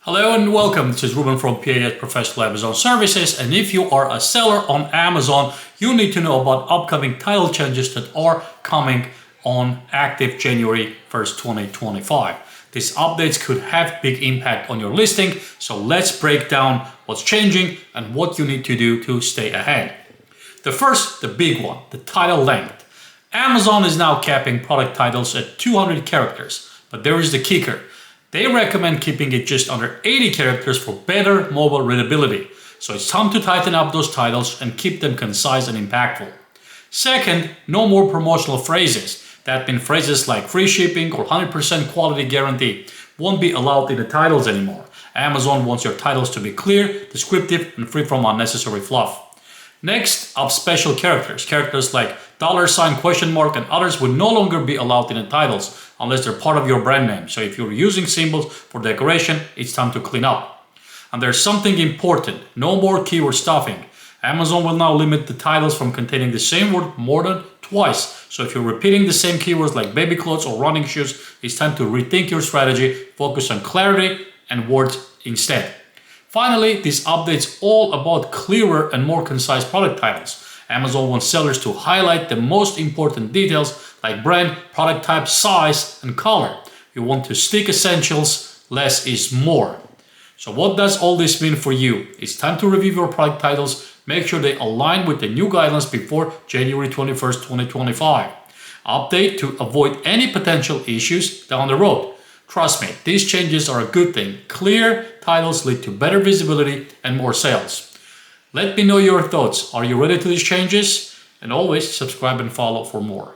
Hello and welcome. This is Ruben from PAS Professional Amazon Services, and if you are a seller on Amazon, you need to know about upcoming title changes that are coming on active January 1st, 2025. These updates could have big impact on your listing, so let's break down what's changing and what you need to do to stay ahead. The big one, the title length. Amazon is now capping product titles at 200 characters, but there is the kicker. They recommend keeping it just under 80 characters for better mobile readability. So it's time to tighten up those titles and keep them concise and impactful. Second, no more promotional phrases. That means phrases like free shipping or 100% quality guarantee won't be allowed in the titles anymore. Amazon wants your titles to be clear, descriptive, and free from unnecessary fluff. Next up, special characters. Characters like $, and others will no longer be allowed in the titles unless they're part of your brand name. So if you're using symbols for decoration, it's time to clean up. And there's something important, no more keyword stuffing. Amazon will now limit the titles from containing the same word more than twice. So if you're repeating the same keywords like baby clothes or running shoes, it's time to rethink your strategy, focus on clarity and words instead. Finally, this update's all about clearer and more concise product titles. Amazon wants sellers to highlight the most important details like brand, product type, size, and color. You want to stick essentials, less is more. So what does all this mean for you? It's time to review your product titles. Make sure they align with the new guidelines before January 21st, 2025. Update to avoid any potential issues down the road. Trust me, these changes are a good thing. Clear titles lead to better visibility and more sales. Let me know your thoughts. Are you ready to these changes? And always subscribe and follow for more.